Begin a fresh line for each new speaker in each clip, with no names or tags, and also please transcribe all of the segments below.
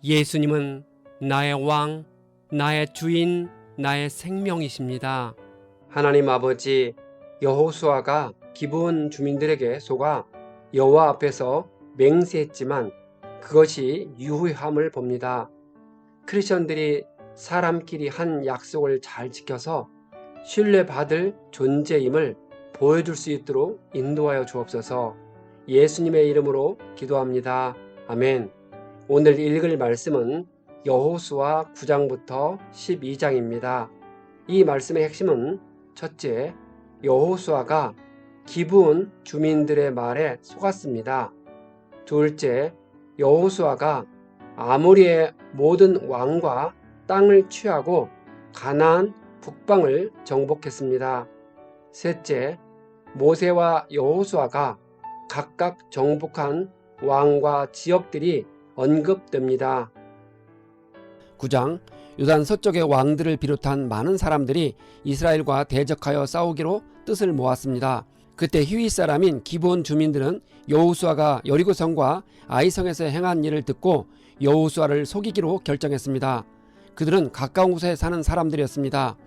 예수님은 나의 왕, 나의 주인, 나의 생명이십니다. 하나님 아버지, 여호수아가 기브온 주민들에게 속아 여호와 앞에서 맹세했지만 그것이 유효함을 봅니다. 크리스천들이 사람끼리 한 약속을 잘 지켜서 신뢰받을 존재임을 보여줄 수 있도록 인도하여 주옵소서. 예수님의 이름으로 기도합니다. 아멘. 오늘 읽을 말씀은 여호수아 9장부터 12장입니다. 이 말씀의 핵심은 첫째, 여호수아가 기브온 주민들의 말에 속았습니다. 둘째, 여호수아가 아모리의 모든 왕과 땅을 취하고 가나안 북방을 정복했습니다. 셋째, 모세와 여호수아가 각각 정복한 왕과 지역들이 언급됩니다. 9장, 요단 서쪽의 왕들을 비롯한 많은 사람들이 이스라엘과 대적하여 싸우기로 뜻을 모았습니다. 그때 히윗 사람인 기브온 주민들은 여호수아가 여리고성과 아이성에서 행한 일을 듣고 여호수아를 속이기로 결정했습니다. 그들은 가까운 곳에 사는 사람들이었습니다.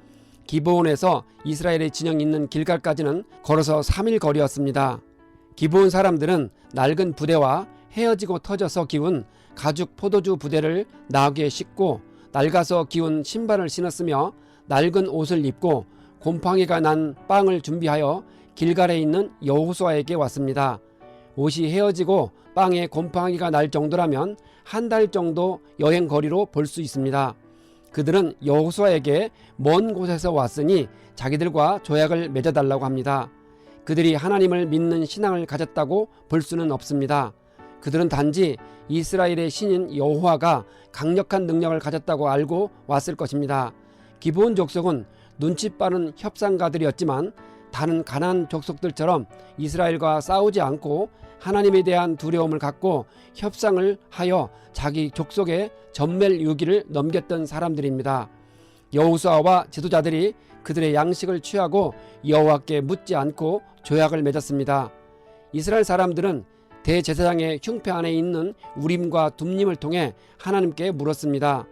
기브온에서 이스라엘의 진영이 있는 길갈까지는 걸어서 3일 거리였습니다. 기브온 사람들은 낡은 부대와 헤어지고 터져서 기운 가죽 포도주 부대를 나귀에 싣고 낡아서 기운 신발을 신었으며 낡은 옷을 입고 곰팡이가 난 빵을 준비하여 길갈에 있는 여호수아에게 왔습니다. 옷이 헤어지고 빵에 곰팡이가 날 정도라면 한 달 정도 여행 거리로 볼 수 있습니다. 그들은 여호수아에게 먼 곳에서 왔으니 자기들과 조약을 맺어달라고 합니다. 그들이 하나님을 믿는 신앙을 가졌다고 볼 수는 없습니다. 그들은 단지 이스라엘의 신인 여호와가 강력한 능력을 가졌다고 알고 왔을 것입니다. 기브온 족속은 눈치 빠른 협상가들이었지만 다른 가나안 족속들처럼 이스라엘과 싸우지 않고 하나님에 대한 두려움을 갖고 협상을 하여 자기 족속의 전멸 유기를 넘겼던 사람들입니다. 여호수아와 지도자들이 그들의 양식을 취하고 여호와께 묻지 않고 조약을 맺었습니다. 이스라엘 사람들은 대제사장의 흉패 안에 있는 우림과 둠림을 통해 하나님께 물었습니다.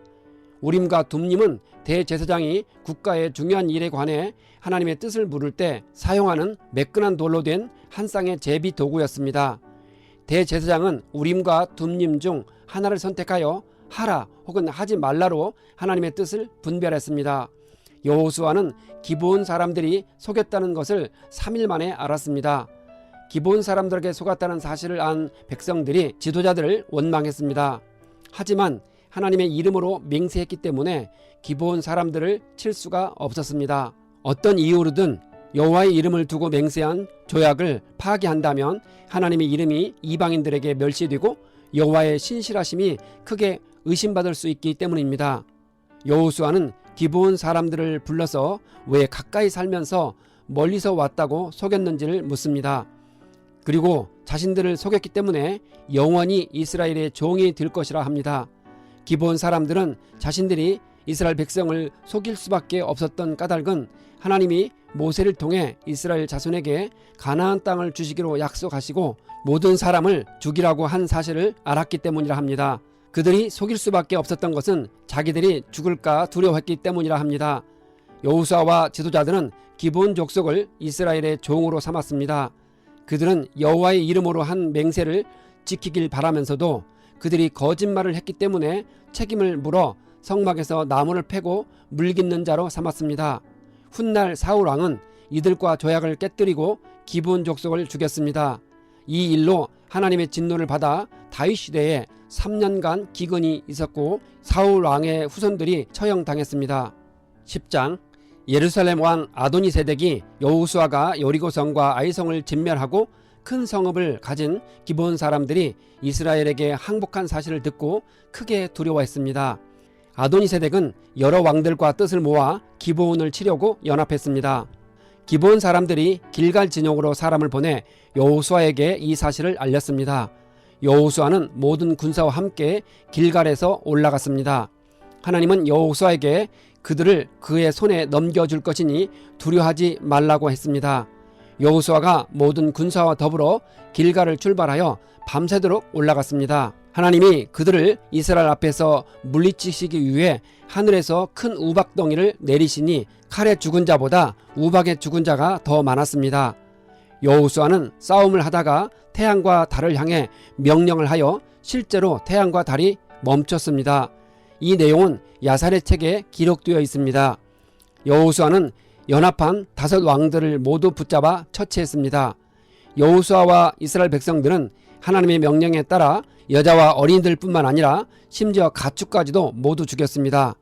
우림과 둠림은 대제사장이 국가의 중요한 일에 관해 하나님의 뜻을 물을 때 사용하는 매끈한 돌로 된 한 쌍의 제비 도구였습니다. 대제사장은 우림과 둠림 중 하나를 선택하여 하라 혹은 하지 말라로 하나님의 뜻을 분별했습니다. 여호수아는 기브온 사람들이 속였다는 것을 3일 만에 알았습니다. 기브온 사람들에게 속았다는 사실을 안 백성들이 지도자들을 원망했습니다. 하지만 하나님의 이름으로 맹세했기 때문에 기브온 사람들을 칠 수가 없었습니다. 어떤 이유로든 여호와의 이름을 두고 맹세한 조약을 파기한다면 하나님의 이름이 이방인들에게 멸시되고 여호와의 신실하심이 크게 의심받을 수 있기 때문입니다. 여호수아는 기브온 사람들을 불러서 왜 가까이 살면서 멀리서 왔다고 속였는지를 묻습니다. 그리고 자신들을 속였기 때문에 영원히 이스라엘의 종이 될 것이라 합니다. 기브온 사람들은 자신들이 이스라엘 백성을 속일 수밖에 없었던 까닭은 하나님이 모세를 통해 이스라엘 자손에게 가나안 땅을 주시기로 약속하시고 모든 사람을 죽이라고 한 사실을 알았기 때문이라 합니다. 그들이 속일 수밖에 없었던 것은 자기들이 죽을까 두려워했기 때문이라 합니다. 여호수아와 지도자들은 기브온 족속을 이스라엘의 종으로 삼았습니다. 그들은 여호와의 이름으로 한 맹세를 지키길 바라면서도 그들이 거짓말을 했기 때문에 책임을 물어 성막에서 나무를 패고 물깃는 자로 삼았습니다. 훗날 사울 왕은 이들과 조약을 깨뜨리고 기브온 족속을 죽였습니다. 이 일로 하나님의 진노를 받아 다윗 시대에 3년간 기근이 있었고 사울 왕의 후손들이 처형당했습니다. 10장, 예루살렘 왕 아도니세덱이 여호수아가 여리고성과 아이성을 진멸하고 큰 성읍을 가진 기브온 사람들이 이스라엘에게 항복한 사실을 듣고 크게 두려워했습니다. 아도니세덱은 여러 왕들과 뜻을 모아 기브온을 치려고 연합했습니다. 기브온 사람들이 길갈 진영으로 사람을 보내 여호수아에게 이 사실을 알렸습니다. 여호수아는 모든 군사와 함께 길갈에서 올라갔습니다. 하나님은 여호수아에게 그들을 그의 손에 넘겨줄 것이니 두려워하지 말라고 했습니다. 여호수아가 모든 군사와 더불어 길갈을 출발하여 밤새도록 올라갔습니다. 하나님이 그들을 이스라엘 앞에서 물리치시기 위해 하늘에서 큰 우박덩이를 내리시니 칼에 죽은 자보다 우박에 죽은 자가 더 많았습니다. 여호수아는 싸움을 하다가 태양과 달을 향해 명령을 하여 실제로 태양과 달이 멈췄습니다. 이 내용은 야살의 책에 기록되어 있습니다. 여호수아는 연합한 5 왕들을 모두 붙잡아 처치했습니다. 여호수아와 이스라엘 백성들은 하나님의 명령에 따라 여자와 어린이들뿐만 아니라 심지어 가축까지도 모두 죽였습니다.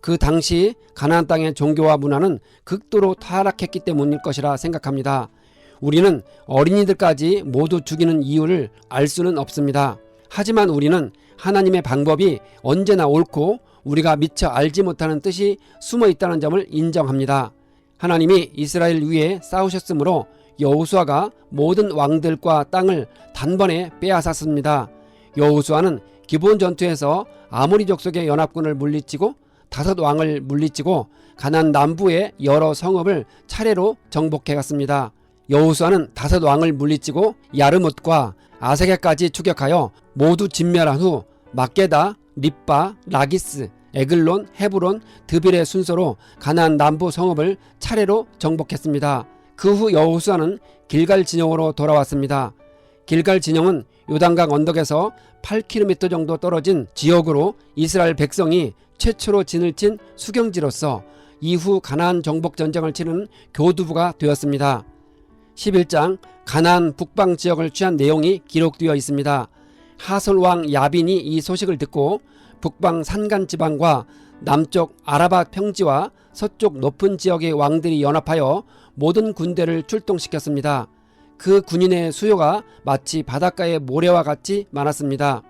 그 당시 가나안 땅의 종교와 문화는 극도로 타락했기 때문일 것이라 생각합니다. 우리는 어린이들까지 모두 죽이는 이유를 알 수는 없습니다. 하지만 우리는 하나님의 방법이 언제나 옳고 우리가 미처 알지 못하는 뜻이 숨어 있다는 점을 인정합니다. 하나님이 이스라엘 위에 싸우셨으므로 여호수아가 모든 왕들과 땅을 단번에 빼앗았습니다. 여호수아는 기본 전투에서 아모리 족속의 연합군을 물리치고 5 왕을 물리치고 가나안 남부의 여러 성읍을 차례로 정복해 갔습니다. 여호수아는 5 왕을 물리치고 야르뭇과 아세게까지 추격하여 모두 진멸한 후 막게다, 립바, 라기스, 에글론, 헤브론, 드빌의 순서로 가나안 남부 성읍을 차례로 정복했습니다. 그 후 여호수아는 길갈 진영으로 돌아왔습니다. 길갈 진영은 요단강 언덕에서 8km 정도 떨어진 지역으로 이스라엘 백성이 최초로 진을 친 수경지로서 이후 가나안 정복 전쟁을 치르는 교두부가 되었습니다. 11장 가나안 북방 지역을 취한 내용이 기록되어 있습니다. 하솔 왕 야빈이 이 소식을 듣고 북방 산간 지방과 남쪽 아라바 평지와 서쪽 높은 지역의 왕들이 연합하여 모든 군대를 출동시켰습니다. 그 군인의 수요가 마치 바닷가의 모래와 같이 많았습니다.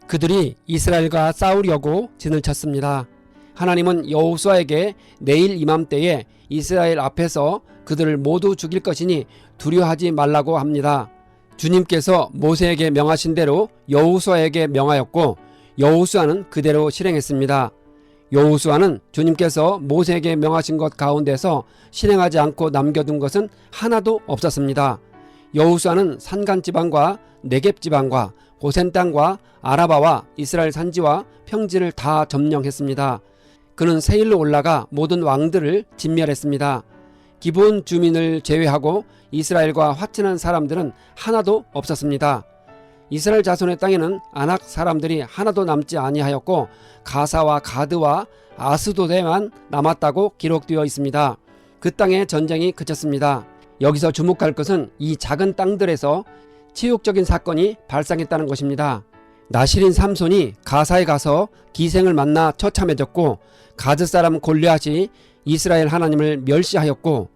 그들이 이스라엘과 싸우려고 진을 쳤습니다. 하나님은 여호수아에게 내일 이맘때에 이스라엘 앞에서 그들을 모두 죽일 것이니 두려워하지 말라고 합니다. 주님께서 모세에게 명하신 대로 여호수아에게 명하였고 여호수아는 그대로 실행했습니다. 여호수아는 주님께서 모세에게 명하신 것 가운데서 실행하지 않고 남겨둔 것은 하나도 없었습니다. 여호수아는 산간지방과 네겝지방과 고센 땅과 아라바와 이스라엘 산지와 평지를 다 점령했습니다. 그는 세일로 올라가 모든 왕들을 진멸했습니다. 기본 주민을 제외하고 이스라엘과 화친한 사람들은 하나도 없었습니다. 이스라엘 자손의 땅에는 아낙 사람들이 하나도 남지 아니하였고 가사와 가드와 아스도데만 남았다고 기록되어 있습니다. 그 땅에 전쟁이 그쳤습니다. 여기서 주목할 것은 이 작은 땅들에서 치욕적인 사건이 발생했다는 것입니다. 나실인 삼손이 가사에 가서 기생을 만나 처참해졌고 가드 사람 골리앗이 이스라엘 하나님을 멸시하였고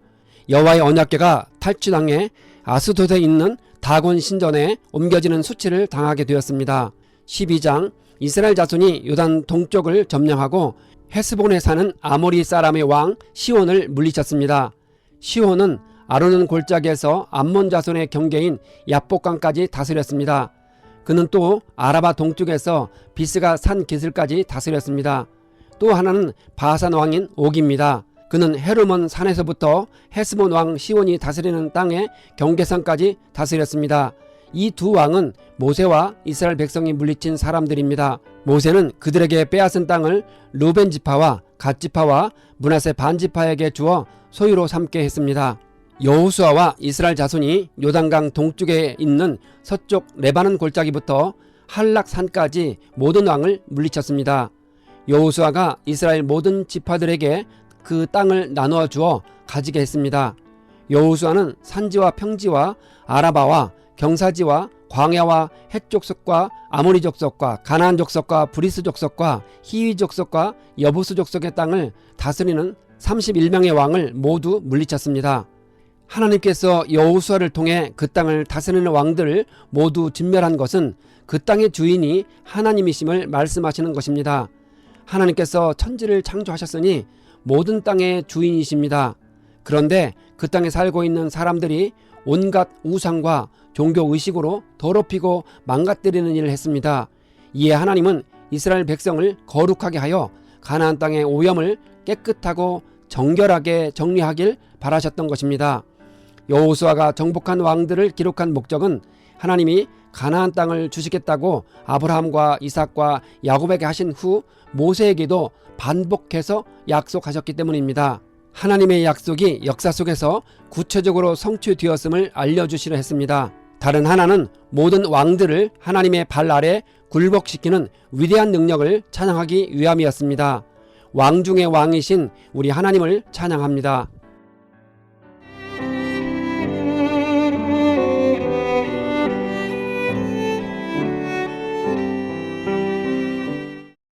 여호와의 언약궤가 탈취당해 아스돗에 있는 다곤 신전에 옮겨지는 수치를 당하게 되었습니다. 12장 이스라엘 자손이 요단 동쪽을 점령하고 헤스본에 사는 아모리 사람의 왕 시온을 물리쳤습니다. 시온은 아르논 골짜기에서 암몬 자손의 경계인 야복강까지 다스렸습니다. 그는 또 아라바 동쪽에서 비스가 산 기슭까지 다스렸습니다. 또 하나는 바산 왕인 옥입니다. 그는 헤르몬 산에서부터 헤스본 왕 시온이 다스리는 땅의 경계선까지 다스렸습니다. 이 2 왕은 모세와 이스라엘 백성이 물리친 사람들입니다. 모세는 그들에게 빼앗은 땅을 르벤 지파와 갓 지파와 므낫세 반 지파에게 주어 소유로 삼게 했습니다. 여호수아와 이스라엘 자손이 요단강 동쪽에 있는 서쪽 레바논 골짜기부터 한락산까지 모든 왕을 물리쳤습니다. 여호수아가 이스라엘 모든 지파들에게 그 땅을 나누어 주어 가지게 했습니다. 여호수아는 산지와 평지와 아라바와 경사지와 광야와 헷 족속과 아모리 족속과 가나안 족속과 브리스 족속과 히위 족속과 여부스 족속의 땅을 다스리는 31명의 왕을 모두 물리쳤습니다. 하나님께서 여호수아를 통해 그 땅을 다스리는 왕들을 모두 진멸한 것은 그 땅의 주인이 하나님이심을 말씀하시는 것입니다. 하나님께서 천지를 창조하셨으니 모든 땅의 주인이십니다. 그런데 그 땅에 살고 있는 사람들이 온갖 우상과 종교의식으로 더럽히고 망가뜨리는 일을 했습니다. 이에 하나님은 이스라엘 백성을 거룩하게 하여 가나안 땅의 오염을 깨끗하고 정결하게 정리하길 바라셨던 것입니다. 여호수아가 정복한 왕들을 기록한 목적은 하나님이 가나안 땅을 주시겠다고 아브라함과 이삭과 야곱에게 하신 후 모세에게도 반복해서 약속하셨기 때문입니다. 하나님의 약속이 역사 속에서 구체적으로 성취되었음을 알려주시려 했습니다. 다른 하나는 모든 왕들을 하나님의 발 아래 굴복시키는 위대한 능력을 찬양하기 위함이었습니다. 왕 중의 왕이신 우리 하나님을 찬양합니다.